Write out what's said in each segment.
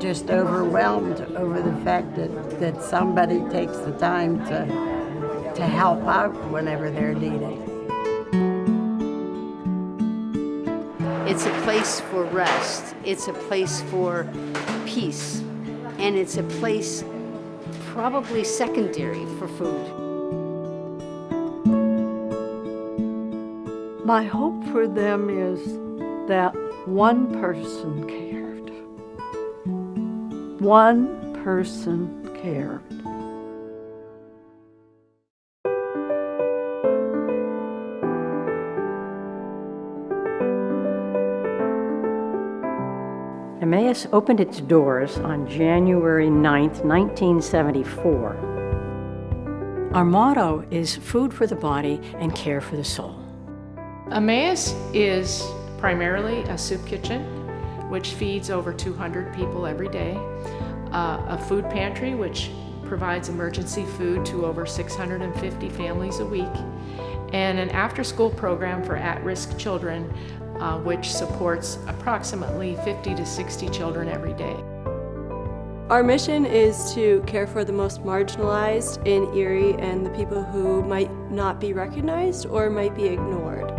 just overwhelmed over the fact that somebody takes the time to help out whenever they're needed. It's a place for rest, it's a place for peace, and it's a place probably secondary for food. My hope for them is that one person cared. One person cared. Emmaus opened its doors on January 9th, 1974. Our motto is food for the body and care for the soul. Emmaus is primarily a soup kitchen, which feeds over 200 people every day, a food pantry, which provides emergency food to over 650 families a week, and an after-school program for at-risk children, which supports approximately 50 to 60 children every day. Our mission is to care for the most marginalized in Erie and the people who might not be recognized or might be ignored.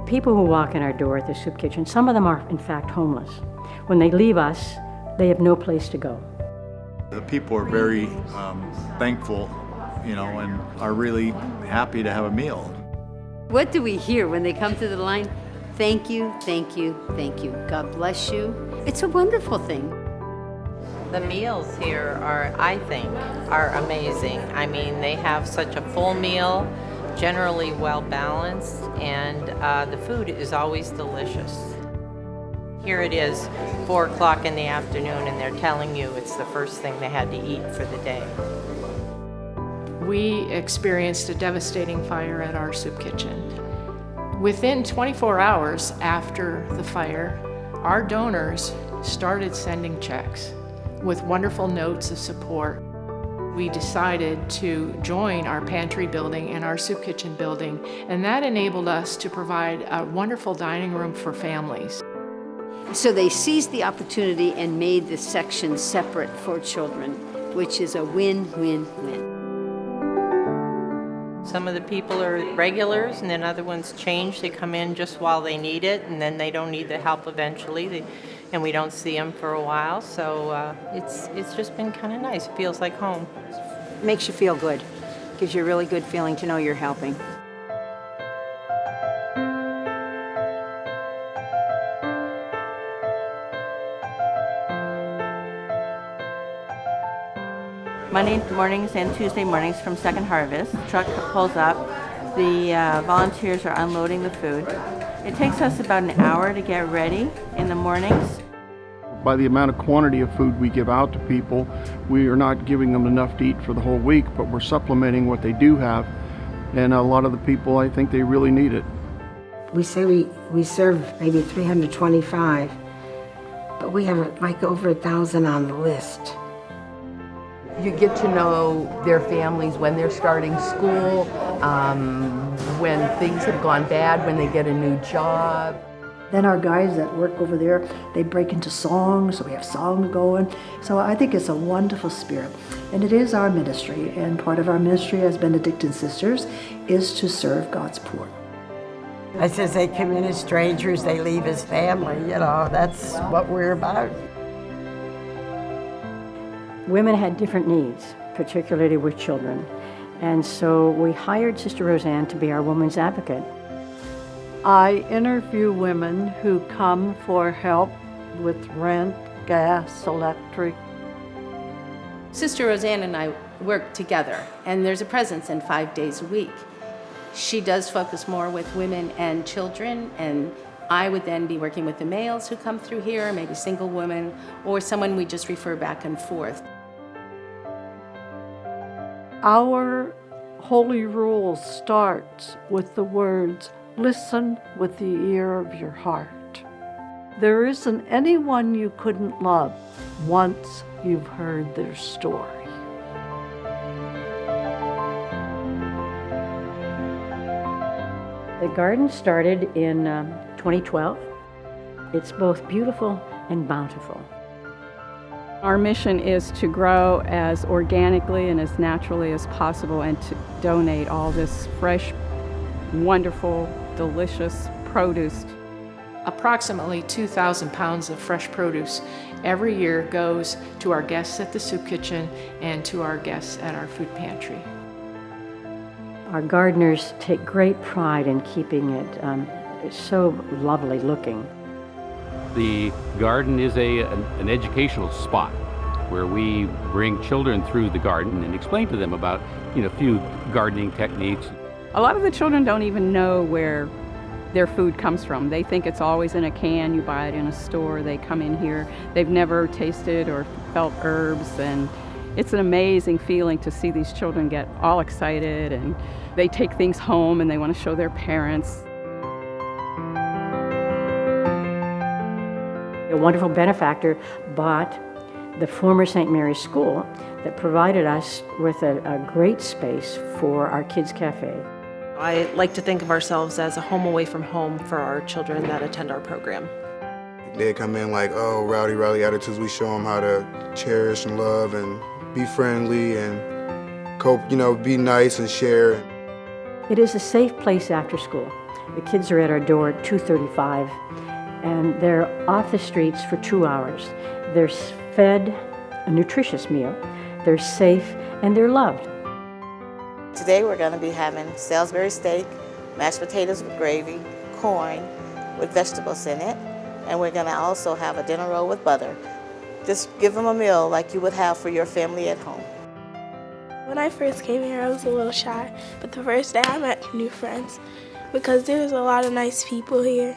People who walk in our door at the soup kitchen, some of them are in fact homeless. When they leave us, they have no place to go. The people are very thankful, and are really happy to have a meal. What do we hear when they come to the line? Thank you, thank you, thank you. God bless you. It's a wonderful thing. The meals here I think, are amazing. I mean, they have such a full meal, generally well balanced, and the food is always delicious. Here it is, 4 o'clock in the afternoon, and they're telling you it's the first thing they had to eat for the day. We experienced a devastating fire at our soup kitchen. Within 24 hours after the fire, our donors started sending checks with wonderful notes of support. We decided to join our pantry building and our soup kitchen building, and that enabled us to provide a wonderful dining room for families. So they seized the opportunity and made this section separate for children, which is a win-win-win. Some of the people are regulars, and then other ones change. They come in just while they need it, and then they don't need the help eventually, and we don't see them for a while. So it's just been kind of nice. It feels like home. Makes you feel good. Gives you a really good feeling to know you're helping. Monday mornings and Tuesday mornings from Second Harvest. The truck pulls up. The volunteers are unloading the food. It takes us about an hour to get ready in the mornings. By the amount of quantity of food we give out to people, we are not giving them enough to eat for the whole week, but we're supplementing what they do have. And a lot of the people, I think they really need it. We say we serve maybe 325, but we have like over 1,000 on the list. You get to know their families when they're starting school, when things have gone bad, when they get a new job. Then our guys that work over there, they break into songs, so we have songs going. So I think it's a wonderful spirit. And it is our ministry, and part of our ministry as Benedictine sisters is to serve God's poor. I says they come in as strangers, they leave as family, that's what we're about. Women had different needs, particularly with children. And so we hired Sister Roseanne to be our woman's advocate. I interview women who come for help with rent, gas, electric. Sister Roseanne and I work together, and there's a presence in 5 days a week. She does focus more with women and children, and I would then be working with the males who come through here, maybe single women, or someone we just refer back and forth. Our holy rule starts with the words, "Listen with the ear of your heart." There isn't anyone you couldn't love once you've heard their story. The garden started in 2012. It's both beautiful and bountiful. Our mission is to grow as organically and as naturally as possible and to donate all this fresh, wonderful, delicious produce. Approximately 2,000 pounds of fresh produce every year goes to our guests at the soup kitchen and to our guests at our food pantry. Our gardeners take great pride in keeping it so lovely looking. The garden is an educational spot where we bring children through the garden and explain to them about, a few gardening techniques. A lot of the children don't even know where their food comes from. They think it's always in a can, you buy it in a store, they come in here, they've never tasted or felt herbs, and it's an amazing feeling to see these children get all excited and they take things home and they want to show their parents. A wonderful benefactor bought the former St. Mary's School that provided us with a great space for our kids' cafe. I like to think of ourselves as a home away from home for our children that attend our program. They come in like, oh, rowdy attitudes. We show them how to cherish and love and be friendly and cope, be nice and share. It is a safe place after school. The kids are at our door at 2:35, and they're off the streets for 2 hours. They're fed a nutritious meal, they're safe, and they're loved. Today we're going to be having Salisbury steak, mashed potatoes with gravy, corn with vegetables in it, and we're going to also have a dinner roll with butter. Just give them a meal like you would have for your family at home. When I first came here, I was a little shy, but the first day I met new friends because there's a lot of nice people here.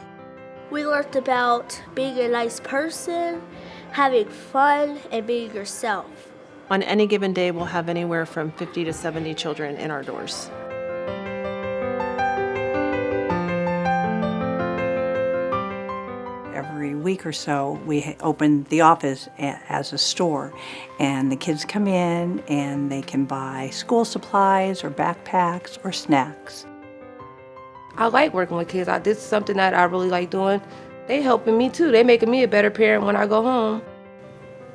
We learned about being a nice person, having fun, and being yourself. On any given day, we'll have anywhere from 50 to 70 children in our doors. Every week or so, we open the office as a store, and the kids come in and they can buy school supplies or backpacks or snacks. I like working with kids. This is something that I really like doing. They helping me too. They making me a better parent when I go home.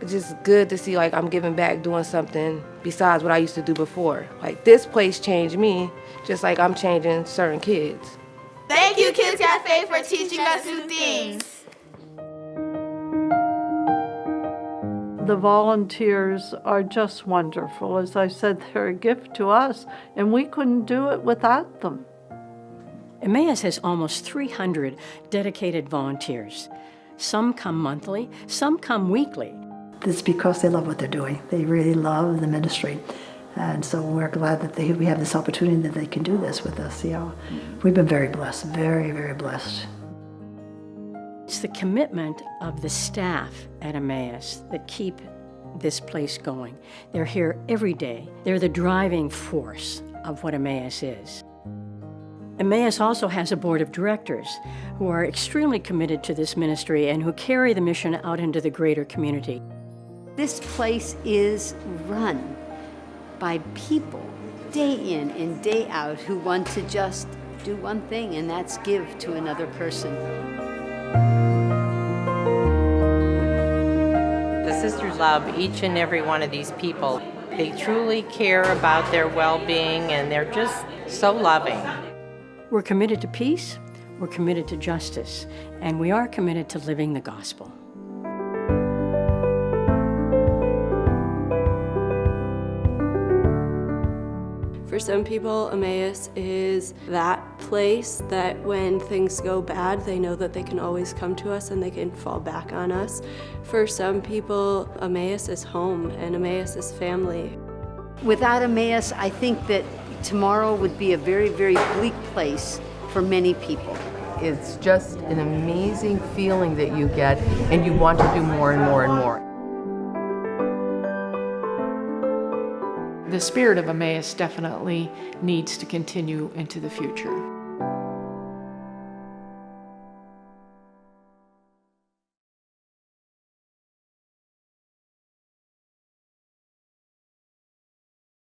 It's just good to see I'm giving back doing something besides what I used to do before. This place changed me, just like I'm changing certain kids. Thank you, Kids Cafe, for teaching us new things. The volunteers are just wonderful. As I said, they're a gift to us, and we couldn't do it without them. Emmaus has almost 300 dedicated volunteers. Some come monthly, some come weekly. It's because they love what they're doing. They really love the ministry. And so we're glad that we have this opportunity that they can do this with us. We've been very blessed, very, very blessed. It's the commitment of the staff at Emmaus that keep this place going. They're here every day. They're the driving force of what Emmaus is. Emmaus also has a board of directors who are extremely committed to this ministry and who carry the mission out into the greater community. This place is run by people day in and day out who want to just do one thing, and that's give to another person. The sisters love each and every one of these people. They truly care about their well-being, and they're just so loving. We're committed to peace, we're committed to justice, and we are committed to living the gospel. For some people, Emmaus is that place that when things go bad, they know that they can always come to us and they can fall back on us. For some people, Emmaus is home and Emmaus is family. Without Emmaus, I think that tomorrow would be a very, very bleak place for many people. It's just an amazing feeling that you get, and you want to do more and more and more. The spirit of Emmaus definitely needs to continue into the future.